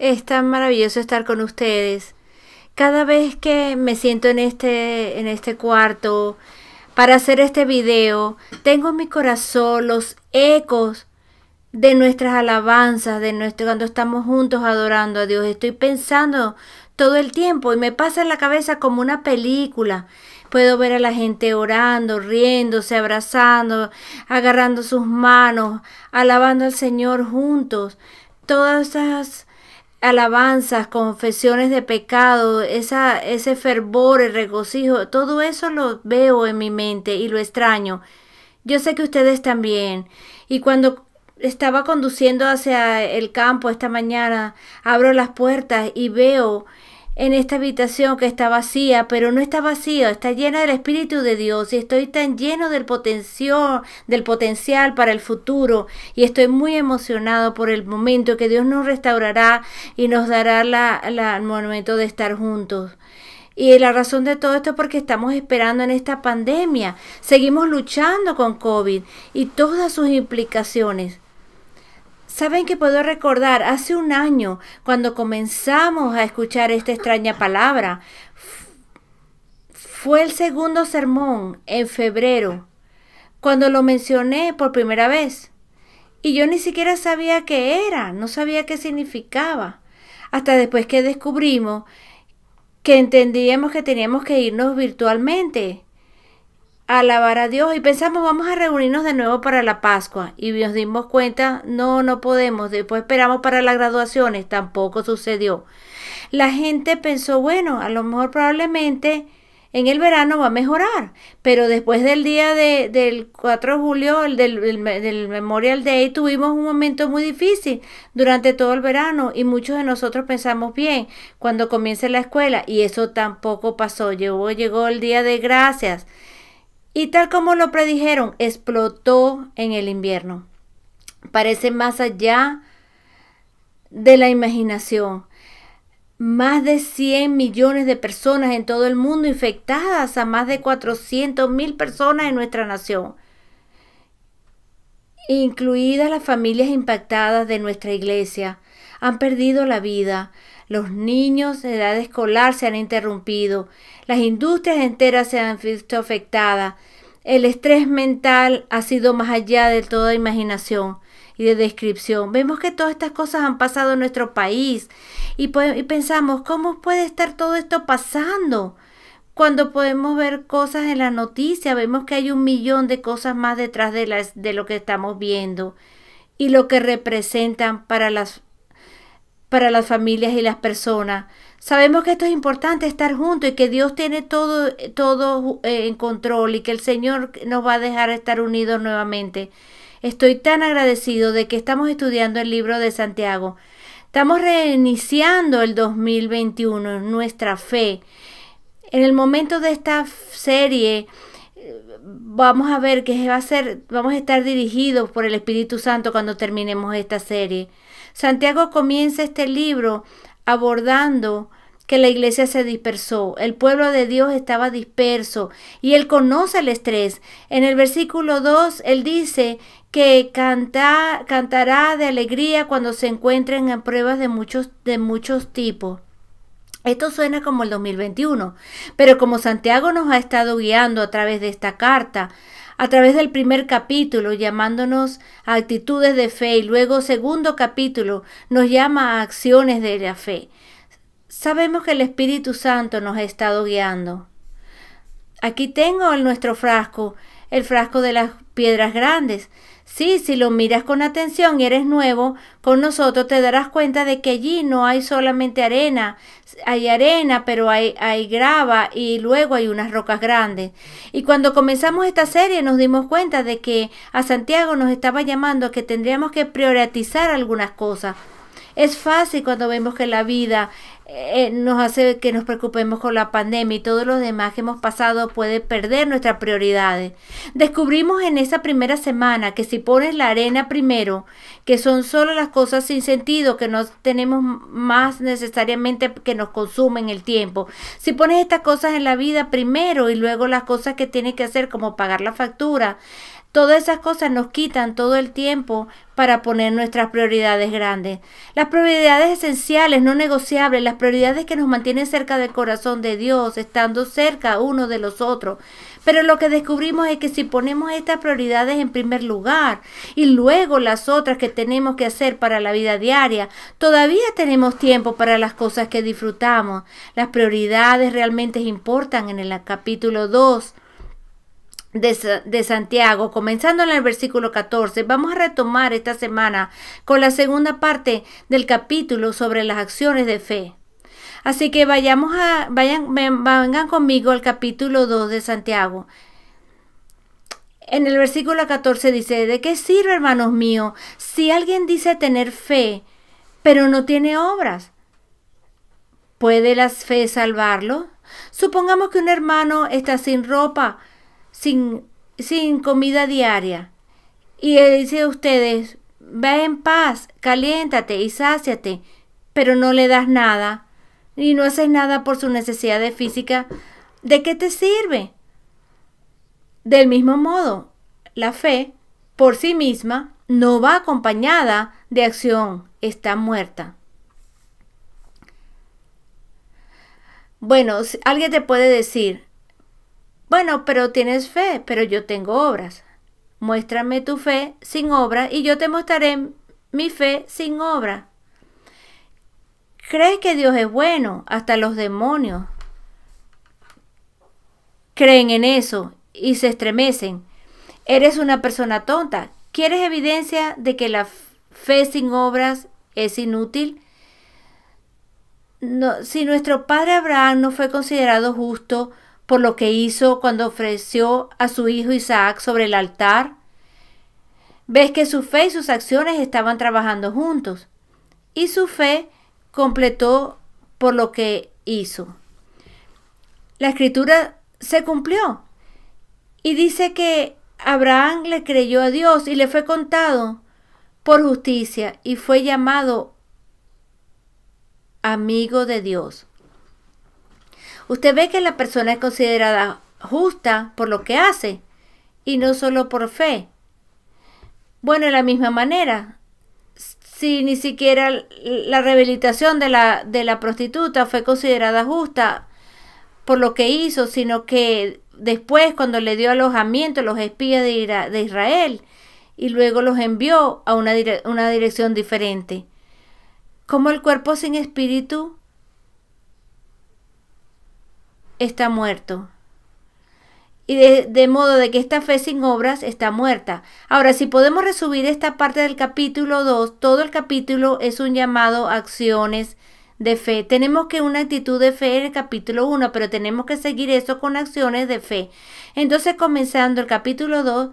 Es tan maravilloso estar con ustedes. Cada vez que me siento en este cuarto para hacer este video, tengo en mi corazón los ecos de nuestras alabanzas, cuando estamos juntos adorando a Dios. Estoy pensando todo el tiempo y me pasa en la cabeza como una película. Puedo ver a la gente orando, riéndose, abrazando, agarrando sus manos, alabando al Señor juntos. Todas esas alabanzas, confesiones de pecado, ese fervor, el regocijo, todo eso lo veo en mi mente y lo extraño. Yo sé que ustedes también. Y cuando estaba conduciendo hacia el campo esta mañana, abro las puertas y veo en esta habitación que está vacía, pero no está vacía, está llena del Espíritu de Dios y estoy tan lleno del potencial para el futuro y estoy muy emocionado por el momento que Dios nos restaurará y nos dará el momento de estar juntos. Y la razón de todo esto es porque estamos esperando en esta pandemia. Seguimos luchando con COVID y todas sus implicaciones. ¿Saben que puedo recordar hace un año cuando comenzamos a escuchar esta extraña palabra? Fue el segundo sermón en febrero, cuando lo mencioné por primera vez. Y yo ni siquiera sabía qué era, no sabía qué significaba. Hasta después que descubrimos que entendíamos que teníamos que irnos virtualmente a alabar a Dios y pensamos vamos a reunirnos de nuevo para la Pascua y nos dimos cuenta no podemos, después esperamos para las graduaciones, tampoco sucedió. La gente pensó bueno, a lo mejor probablemente en el verano va a mejorar, pero después del día del 4 de julio, del Memorial Day, tuvimos un momento muy difícil durante todo el verano y muchos de nosotros pensamos bien cuando comience la escuela y eso tampoco pasó, llegó el día de gracias. Y tal como lo predijeron, explotó en el invierno. Parece más allá de la imaginación. Más de 100 millones de personas en todo el mundo infectadas, a más de 400,000 personas en nuestra nación, incluidas las familias impactadas de nuestra iglesia, han perdido la vida. Los niños de edad escolar se han interrumpido. Las industrias enteras se han visto afectadas. El estrés mental ha sido más allá de toda imaginación y de descripción. Vemos que todas estas cosas han pasado en nuestro país y pensamos, ¿cómo puede estar todo esto pasando? Cuando podemos ver cosas en la noticia, vemos que hay 1,000,000 de cosas más detrás de lo que estamos viendo y lo que representan para las familias y las personas. Sabemos que esto es importante, estar juntos y que Dios tiene todo en control y que el Señor nos va a dejar estar unidos nuevamente. Estoy tan agradecido de que estamos estudiando el libro de Santiago. Estamos reiniciando el 2021, nuestra fe. En el momento de esta serie vamos a ver que vamos a estar dirigidos por el Espíritu Santo cuando terminemos esta serie. Santiago comienza este libro abordando que la iglesia se dispersó, el pueblo de Dios estaba disperso y él conoce el estrés. En el versículo 2 él dice que cantará de alegría cuando se encuentren en pruebas de muchos tipos. Esto suena como el 2021, pero como Santiago nos ha estado guiando a través de esta carta, a través del primer capítulo, llamándonos a actitudes de fe y luego segundo capítulo nos llama a acciones de la fe. Sabemos que el Espíritu Santo nos ha estado guiando. Aquí tengo nuestro frasco, el frasco de las piedras grandes. Sí, si lo miras con atención y eres nuevo con nosotros, te darás cuenta de que allí no hay solamente arena. Hay arena, pero hay grava y luego hay unas rocas grandes. Y cuando comenzamos esta serie nos dimos cuenta de que a Santiago nos estaba llamando a que tendríamos que priorizar algunas cosas. Es fácil cuando vemos que la vida nos hace que nos preocupemos con la pandemia y todos los demás que hemos pasado puede perder nuestras prioridades. Descubrimos en esa primera semana que si pones la arena primero, que son solo las cosas sin sentido, que no tenemos más necesariamente que nos consumen el tiempo. Si pones estas cosas en la vida primero y luego las cosas que tienes que hacer como pagar la factura, Todas esas cosas nos quitan todo el tiempo para poner nuestras prioridades grandes. Las prioridades esenciales, no negociables, las prioridades que nos mantienen cerca del corazón de Dios, estando cerca unos de los otros. Pero lo que descubrimos es que si ponemos estas prioridades en primer lugar y luego las otras que tenemos que hacer para la vida diaria, todavía tenemos tiempo para las cosas que disfrutamos. Las prioridades realmente importan. En el capítulo 2 de Santiago, comenzando en el versículo 14, vamos a retomar esta semana con la segunda parte del capítulo sobre las acciones de fe. Así que vengan conmigo al capítulo 2 de Santiago. En el versículo 14 dice: ¿de qué sirve, hermanos míos, si alguien dice tener fe, pero no tiene obras? ¿Puede la fe salvarlo? Supongamos que un hermano está sin ropa, sin comida diaria, y él dice a ustedes: ve en paz, caliéntate y sáciate, pero no le das nada y no haces nada por sus necesidades físicas. ¿De qué te sirve? Del mismo modo, la fe por sí misma no va acompañada de acción, está muerta. Bueno, alguien te puede decir: bueno, pero tienes fe, pero yo tengo obras. Muéstrame tu fe sin obra y yo te mostraré mi fe sin obra. ¿Crees que Dios es bueno? Hasta los demonios creen en eso y se estremecen. Eres una persona tonta. ¿Quieres evidencia de que la fe sin obras es inútil? No, si nuestro padre Abraham no fue considerado justo por lo que hizo cuando ofreció a su hijo Isaac sobre el altar, ves que su fe y sus acciones estaban trabajando juntos, y su fe completó por lo que hizo. La escritura se cumplió y dice que Abraham le creyó a Dios y le fue contado por justicia y fue llamado amigo de Dios. Usted ve que la persona es considerada justa por lo que hace y no solo por fe. Bueno, de la misma manera, si ni siquiera la rehabilitación de la prostituta fue considerada justa por lo que hizo, sino que después, cuando le dio alojamiento a los espías de Israel y luego los envió a una dirección diferente. Como el cuerpo sin espíritu está muerto. Y de modo de que esta fe sin obras está muerta. Ahora, si podemos resumir esta parte del capítulo 2, todo el capítulo es un llamado a acciones de fe. Tenemos que una actitud de fe en el capítulo 1, pero tenemos que seguir eso con acciones de fe. Entonces, comenzando el capítulo 2,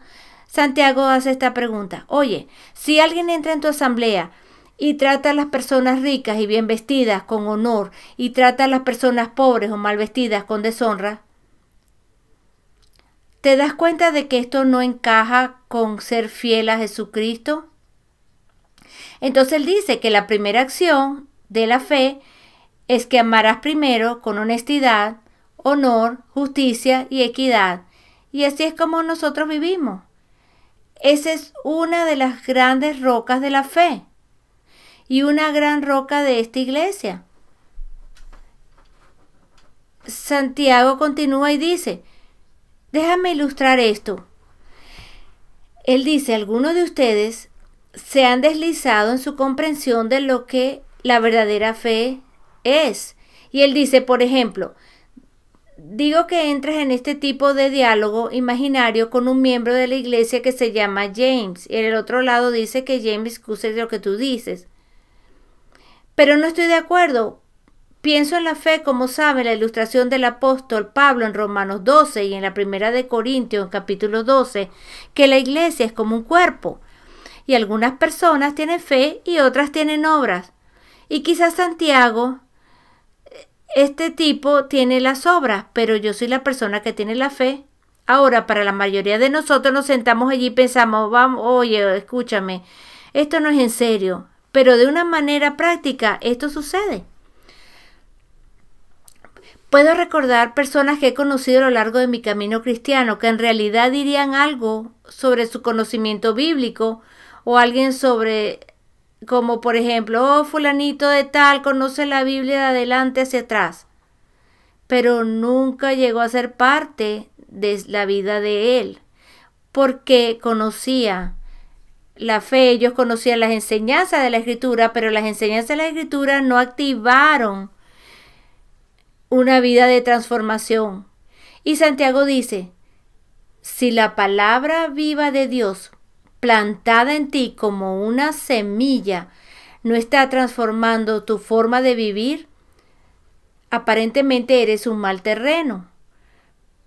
Santiago hace esta pregunta: oye, si alguien entra en tu asamblea y trata a las personas ricas y bien vestidas con honor y trata a las personas pobres o mal vestidas con deshonra, ¿te das cuenta de que esto no encaja con ser fiel a Jesucristo? Entonces él dice que la primera acción de la fe es que amarás primero con honestidad, honor, justicia y equidad. Y así es como nosotros vivimos. Esa es una de las grandes rocas de la fe y una gran roca de esta iglesia. Santiago continúa y dice: déjame ilustrar esto. Él dice: algunos de ustedes se han deslizado en su comprensión de lo que la verdadera fe es. Y él dice, por ejemplo, digo que entres en este tipo de diálogo imaginario con un miembro de la iglesia que se llama James. Y en el otro lado dice que James excuse lo que tú dices. Pero no estoy de acuerdo. Pienso en la fe, como sabe, la ilustración del apóstol Pablo en Romanos 12 y en la primera de Corintios, capítulo 12, que la iglesia es como un cuerpo. Y algunas personas tienen fe y otras tienen obras. Y quizás Santiago, este tipo, tiene las obras, pero yo soy la persona que tiene la fe. Ahora, para la mayoría de nosotros nos sentamos allí y pensamos: vamos, oye, escúchame, esto no es en serio. Pero de una manera práctica esto sucede. Puedo recordar personas que he conocido a lo largo de mi camino cristiano que en realidad dirían algo sobre su conocimiento bíblico o alguien sobre, como por ejemplo, oh, fulanito de tal conoce la Biblia de adelante hacia atrás, pero nunca llegó a ser parte de la vida de él, porque conocía la fe, ellos conocían las enseñanzas de la Escritura, pero las enseñanzas de la Escritura no activaron una vida de transformación. Y Santiago dice, si la palabra viva de Dios, plantada en ti como una semilla, no está transformando tu forma de vivir, aparentemente eres un mal terreno.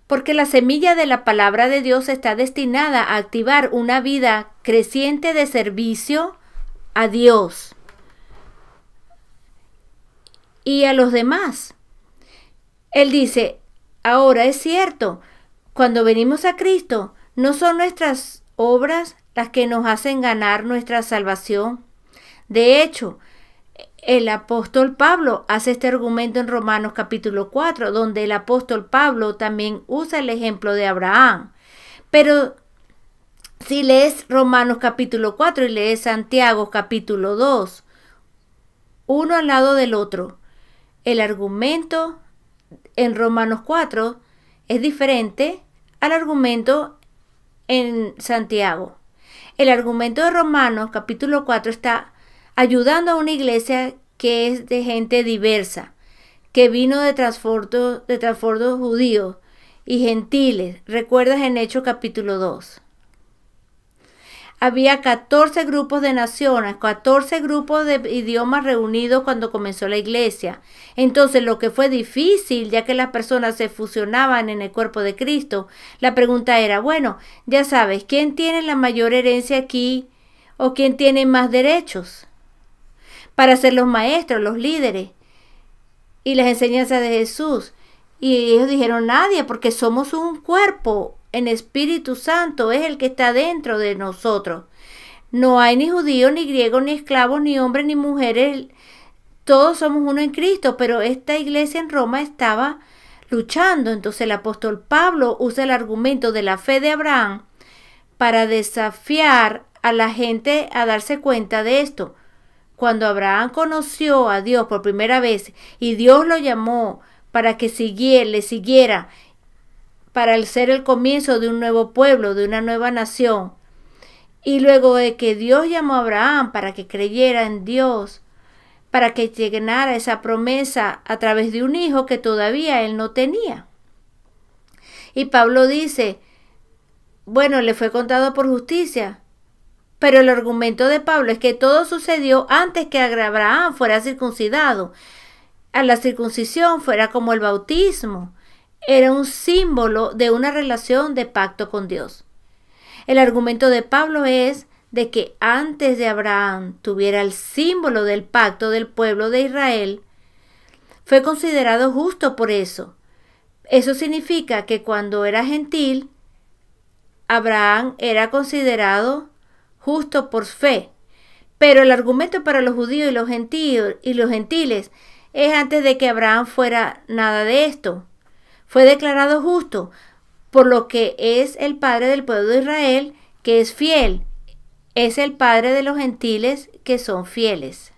Porque la semilla de la palabra de Dios está destinada a activar una vida creciente de servicio a Dios y a los demás. Él dice, ahora es cierto, cuando venimos a Cristo, no son nuestras obras las que nos hacen ganar nuestra salvación. De hecho, el apóstol Pablo hace este argumento en Romanos capítulo 4, donde el apóstol Pablo también usa el ejemplo de Abraham. Pero si lees Romanos capítulo 4 y lees Santiago capítulo 2, uno al lado del otro, el argumento en Romanos 4 es diferente al argumento en Santiago. El argumento de Romanos capítulo 4 está ayudando a una iglesia que es de gente diversa, que vino de trasfondos judíos y gentiles. ¿Recuerdas en Hechos capítulo 2? Había 14 grupos de naciones, 14 grupos de idiomas reunidos cuando comenzó la iglesia. Entonces, lo que fue difícil, ya que las personas se fusionaban en el cuerpo de Cristo, la pregunta era, bueno, ya sabes, ¿quién tiene la mayor herencia aquí o quién tiene más derechos para ser los maestros, los líderes y las enseñanzas de Jesús? Y ellos dijeron, nadie, porque somos un cuerpo. En Espíritu Santo es el que está dentro de nosotros. No hay ni judío, ni griego, ni esclavos, ni hombres, ni mujeres. Todos somos uno en Cristo, pero esta iglesia en Roma estaba luchando. Entonces el apóstol Pablo usa el argumento de la fe de Abraham para desafiar a la gente a darse cuenta de esto. Cuando Abraham conoció a Dios por primera vez y Dios lo llamó para que le siguiera, para ser el comienzo de un nuevo pueblo, de una nueva nación. Y luego de que Dios llamó a Abraham para que creyera en Dios, para que llenara esa promesa a través de un hijo que todavía él no tenía. Y Pablo dice, bueno, le fue contado por justicia, pero el argumento de Pablo es que todo sucedió antes que Abraham fuera circuncidado. A la circuncisión fuera como el bautismo. Era un símbolo de una relación de pacto con Dios. El argumento de Pablo es de que antes de Abraham tuviera el símbolo del pacto del pueblo de Israel, fue considerado justo por eso. Eso significa que cuando era gentil, Abraham era considerado justo por fe. Pero el argumento para los judíos y los gentiles es antes de que Abraham fuera nada de esto. Fue declarado justo, por lo que es el padre del pueblo de Israel, que es fiel. Es el padre de los gentiles, que son fieles.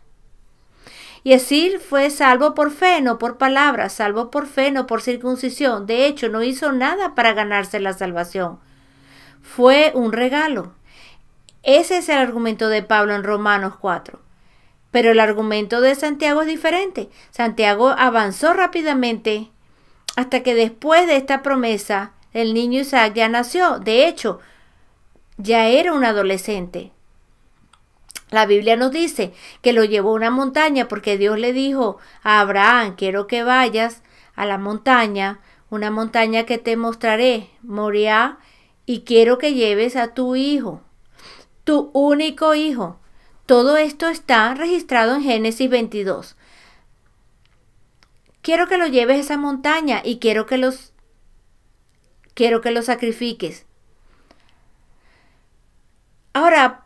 Y así fue salvo por fe, no por palabras, salvo por fe, no por circuncisión. De hecho, no hizo nada para ganarse la salvación. Fue un regalo. Ese es el argumento de Pablo en Romanos 4. Pero el argumento de Santiago es diferente. Santiago avanzó rápidamente hasta que después de esta promesa, el niño Isaac ya nació. De hecho, ya era un adolescente. La Biblia nos dice que lo llevó a una montaña porque Dios le dijo a Abraham, quiero que vayas a la montaña, una montaña que te mostraré, Moriah, y quiero que lleves a tu hijo, tu único hijo. Todo esto está registrado en Génesis 22. Quiero que lo lleves a esa montaña y quiero que lo sacrifiques. Ahora,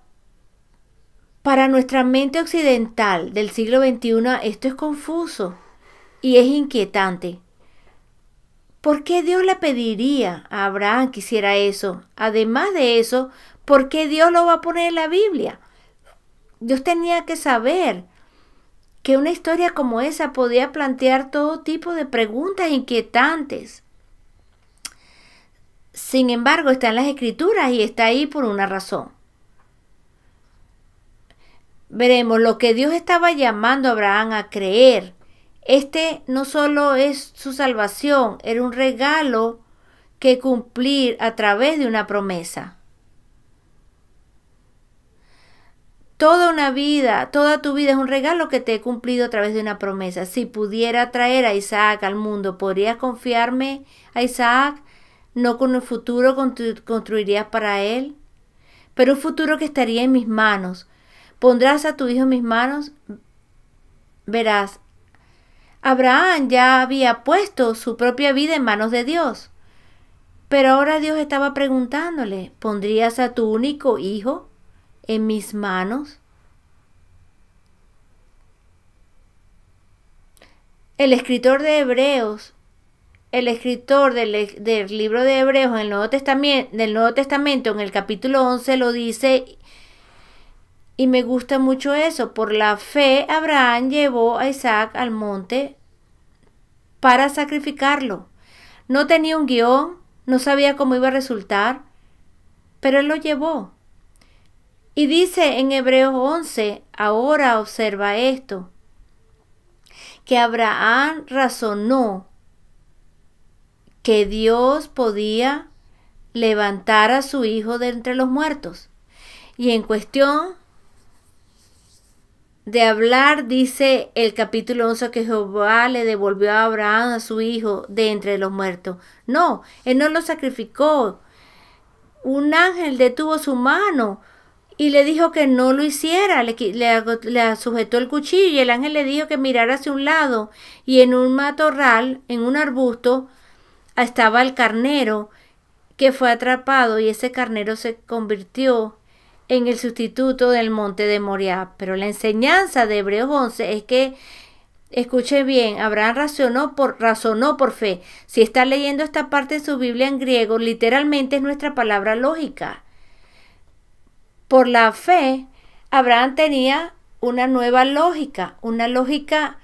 para nuestra mente occidental del siglo XXI, esto es confuso y es inquietante. ¿Por qué Dios le pediría a Abraham que hiciera eso? Además de eso, ¿por qué Dios lo va a poner en la Biblia? Dios tenía que saber que una historia como esa podía plantear todo tipo de preguntas inquietantes. Sin embargo, está en las Escrituras y está ahí por una razón. Veremos lo que Dios estaba llamando a Abraham a creer. Este no solo es su salvación, era un regalo que cumplir a través de una promesa. Toda tu vida es un regalo que te he cumplido a través de una promesa. Si pudiera traer a Isaac al mundo, ¿podrías confiarme a Isaac? ¿No con el futuro construirías para él? Pero un futuro que estaría en mis manos. ¿Pondrás a tu hijo en mis manos? Verás, Abraham ya había puesto su propia vida en manos de Dios. Pero ahora Dios estaba preguntándole, ¿pondrías a tu único hijo en mis manos? El escritor de Hebreos, el escritor del libro de Hebreos en el del Nuevo Testamento, en el capítulo 11 lo dice, y me gusta mucho eso. Por la fe, Abraham llevó a Isaac al monte para sacrificarlo. No tenía un guión, no sabía cómo iba a resultar, pero él lo llevó. Y dice en Hebreos 11, ahora observa esto, que Abraham razonó que Dios podía levantar a su hijo de entre los muertos. Y en cuestión de hablar, dice el capítulo 11 que Jehová le devolvió a Abraham a su hijo de entre los muertos. No, él no lo sacrificó. Un ángel detuvo su mano y le dijo que no lo hiciera. Le sujetó el cuchillo y el ángel le dijo que mirara hacia un lado. Y en un matorral, en un arbusto, estaba el carnero que fue atrapado, y ese carnero se convirtió en el sustituto del monte de Moriah. Pero la enseñanza de Hebreos 11 es que, escuche bien, Abraham razonó por fe. Si está leyendo esta parte de su Biblia en griego, literalmente es nuestra palabra lógica. Por la fe, Abraham tenía una nueva lógica, una lógica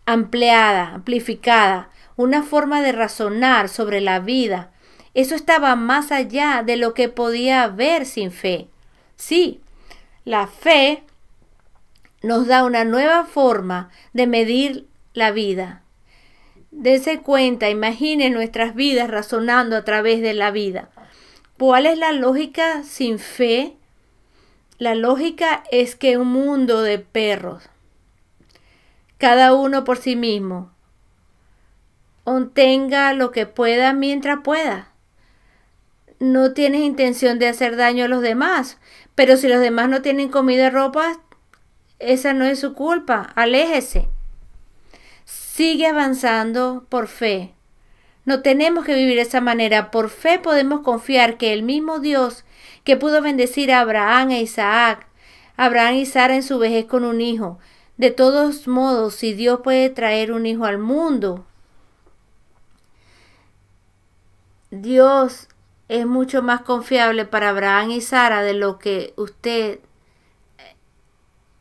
ampliada, amplificada, una forma de razonar sobre la vida. Eso estaba más allá de lo que podía haber sin fe. Sí, la fe nos da una nueva forma de medir la vida. Dese cuenta, imagine nuestras vidas razonando a través de la vida. ¿Cuál es la lógica sin fe? La lógica es que un mundo de perros, cada uno por sí mismo, obtenga lo que pueda mientras pueda. No tienes intención de hacer daño a los demás, pero si los demás no tienen comida y ropa, esa no es su culpa. Aléjese. Sigue avanzando por fe. No tenemos que vivir de esa manera. Por fe podemos confiar que el mismo Dios que pudo bendecir a Abraham e Isaac, Abraham y Sara en su vejez con un hijo. De todos modos, si Dios puede traer un hijo al mundo, Dios es mucho más confiable para Abraham y Sara de lo que usted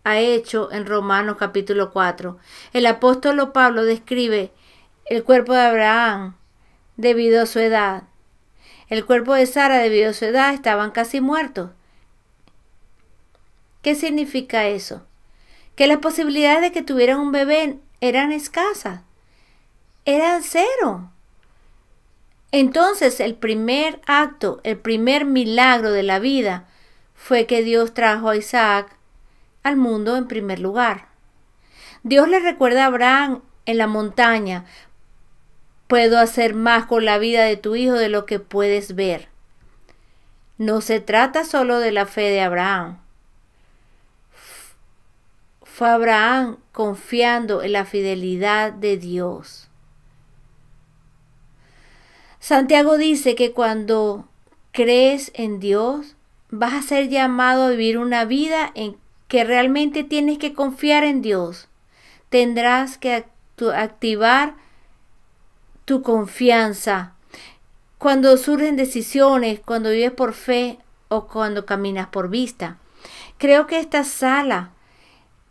ha hecho en Romanos capítulo 4. El apóstol Pablo describe el cuerpo de Abraham debido a su edad. El cuerpo de Sara debido a su edad estaban casi muertos. ¿Qué significa eso? Que las posibilidades de que tuvieran un bebé eran escasas. Eran cero. Entonces el primer acto, el primer milagro de la vida fue que Dios trajo a Isaac al mundo en primer lugar. Dios le recuerda a Abraham en la montaña: puedo hacer más con la vida de tu hijo de lo que puedes ver. No se trata solo de la fe de Abraham. Fue Abraham confiando en la fidelidad de Dios. Santiago dice que cuando crees en Dios, vas a ser llamado a vivir una vida en que realmente tienes que confiar en Dios. Tendrás que activar tu confianza. Cuando surgen decisiones, cuando vives por fe o cuando caminas por vista. Creo que esta sala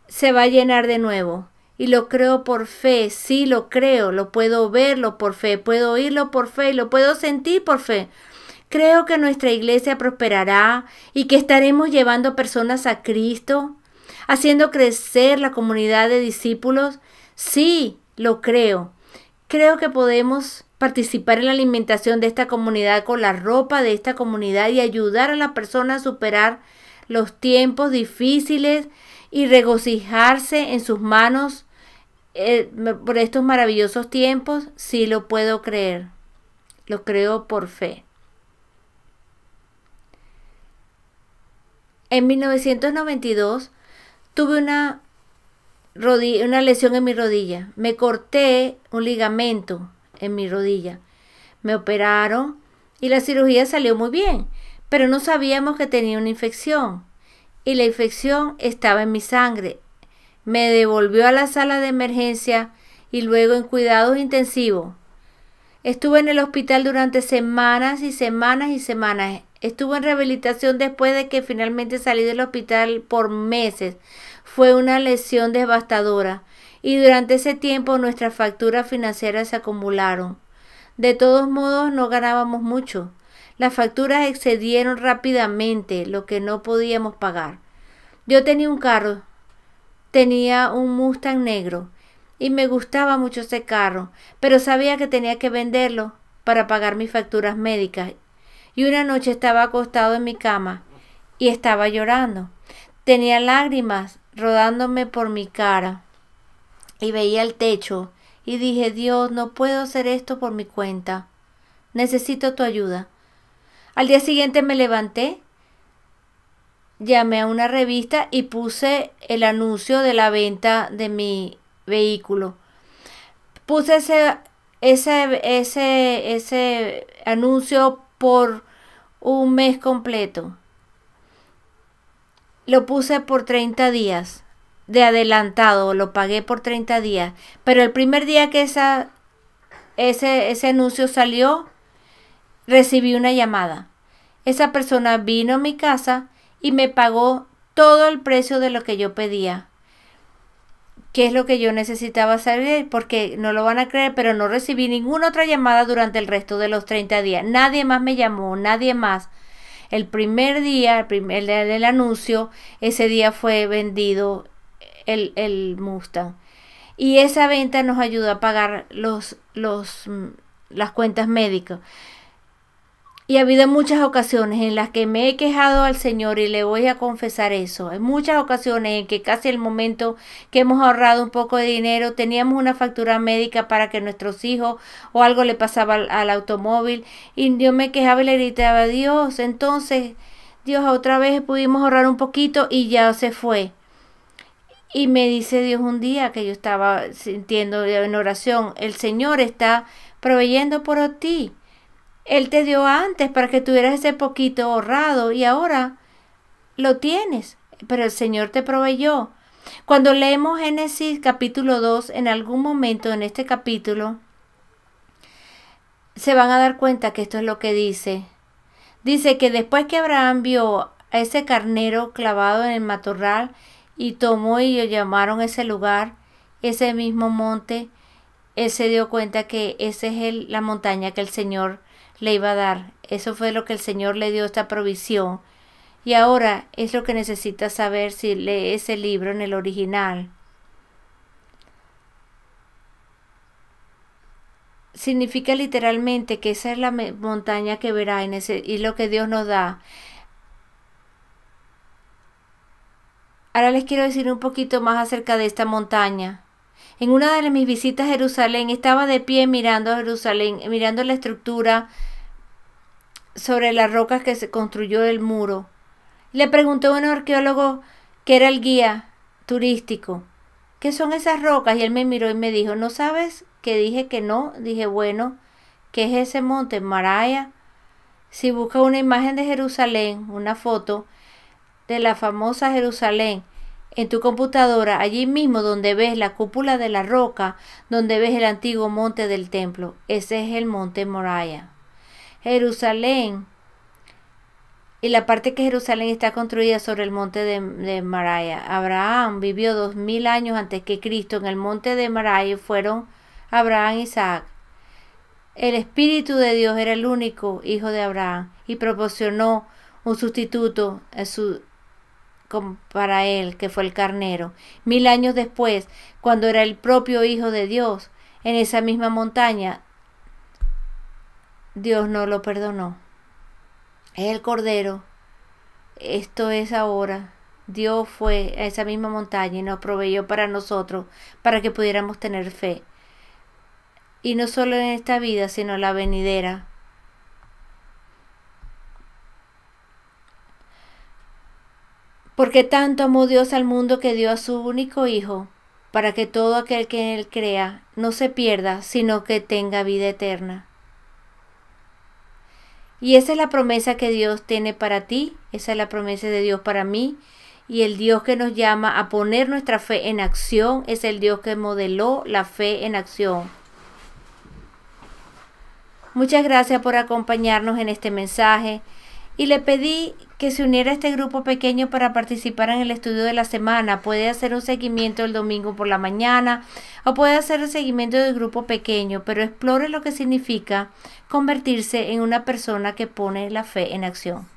se va a llenar de nuevo. Y lo creo por fe, sí lo creo, lo puedo verlo por fe, puedo oírlo por fe, lo puedo sentir por fe. Creo que nuestra iglesia prosperará y que estaremos llevando personas a Cristo, haciendo crecer la comunidad de discípulos. Sí, lo creo. Creo que podemos participar en la alimentación de esta comunidad con la ropa de esta comunidad y ayudar a las personas a superar los tiempos difíciles y regocijarse en sus manos por estos maravillosos tiempos. Sí lo puedo creer. Lo creo por fe. En 1992 tuve una lesión en mi rodilla. Me corté un ligamento en mi rodilla. Me operaron y la cirugía salió muy bien, pero no sabíamos que tenía una infección. Y la infección estaba en mi sangre. Me devolvió a la sala de emergencia y luego en cuidados intensivos. Estuve en el hospital durante semanas y semanas y semanas. Estuve en rehabilitación después de que finalmente salí del hospital por meses. Fue una lesión devastadora y durante ese tiempo nuestras facturas financieras se acumularon. De todos modos no ganábamos mucho. Las facturas excedieron rápidamente lo que no podíamos pagar. Yo tenía un carro, tenía un Mustang negro y me gustaba mucho ese carro, pero sabía que tenía que venderlo para pagar mis facturas médicas. Y una noche estaba acostado en mi cama y estaba llorando. Tenía lágrimas rodándome por mi cara y veía el techo y dije: Dios, no puedo hacer esto por mi cuenta. Necesito tu ayuda. Al día siguiente me levanté, llamé a una revista y puse el anuncio de la venta de mi vehículo. Puse ese anuncio por un mes completo. Lo puse por 30 días de adelantado, lo pagué por 30 días. Pero el primer día que ese anuncio salió, recibí una llamada. Esa persona vino a mi casa y me pagó todo el precio de lo que yo pedía. ¿Qué es lo que yo necesitaba saber? Porque no lo van a creer, pero no recibí ninguna otra llamada durante el resto de los 30 días. Nadie más me llamó, nadie más. El primer día, el día del anuncio, ese día fue vendido el Mustang. Y esa venta nos ayudó a pagar las cuentas médicas. Y ha habido muchas ocasiones en las que me he quejado al Señor y le voy a confesar eso. Hay muchas ocasiones en que casi el momento que hemos ahorrado un poco de dinero, teníamos una factura médica para que nuestros hijos o algo le pasaba al automóvil y yo me quejaba y le gritaba: Dios, entonces, Dios, otra vez pudimos ahorrar un poquito y ya se fue. Y me dice Dios un día que yo estaba sintiendo en oración: el Señor está proveyendo por ti. Él te dio antes para que tuvieras ese poquito ahorrado y ahora lo tienes, pero el Señor te proveyó. Cuando leemos Génesis capítulo 2, en algún momento en este capítulo, se van a dar cuenta que esto es lo que dice. Dice que después que Abraham vio a ese carnero clavado en el matorral y tomó y llamaron ese lugar, ese mismo monte, él se dio cuenta que esa es la montaña que el Señor le iba a dar. Eso fue lo que el Señor le dio, esta provisión. Y ahora es lo que necesitas saber si lee ese libro en el original. Significa literalmente que esa es la montaña que verá y lo que Dios nos da. Ahora les quiero decir un poquito más acerca de esta montaña. En una de mis visitas a Jerusalén, estaba de pie mirando a Jerusalén, mirando la estructura sobre las rocas que se construyó el muro. Le pregunté a un arqueólogo que era el guía turístico: ¿qué son esas rocas? Y él me miró y me dijo: ¿no sabes? Que dije que no. Dije: bueno, ¿qué es ese monte? Moriah. Si busca una imagen de Jerusalén, una foto de la famosa Jerusalén, en tu computadora, allí mismo donde ves la cúpula de la roca, donde ves el antiguo monte del templo. Ese es el monte Moriah. Jerusalén, y la parte que Jerusalén está construida sobre el monte de Moriah. Abraham vivió 2000 años antes que Cristo. En el monte de Moriah fueron Abraham y Isaac. El Espíritu de Dios era el único hijo de Abraham y proporcionó un sustituto para él, que fue el carnero. 1000 años después, cuando era el propio Hijo de Dios, en esa misma montaña, Dios no lo perdonó. Es el Cordero. Esto es ahora. Dios fue a esa misma montaña y nos proveyó para nosotros, para que pudiéramos tener fe. Y no solo en esta vida, sino la venidera. Porque tanto amó Dios al mundo que dio a su único Hijo, para que todo aquel que en Él crea no se pierda, sino que tenga vida eterna. Y esa es la promesa que Dios tiene para ti, esa es la promesa de Dios para mí, y el Dios que nos llama a poner nuestra fe en acción es el Dios que modeló la fe en acción. Muchas gracias por acompañarnos en este mensaje y le pedí que se uniera a este grupo pequeño para participar en el estudio de la semana. Puede hacer un seguimiento el domingo por la mañana o puede hacer el seguimiento del grupo pequeño, pero explore lo que significa convertirse en una persona que pone la fe en acción.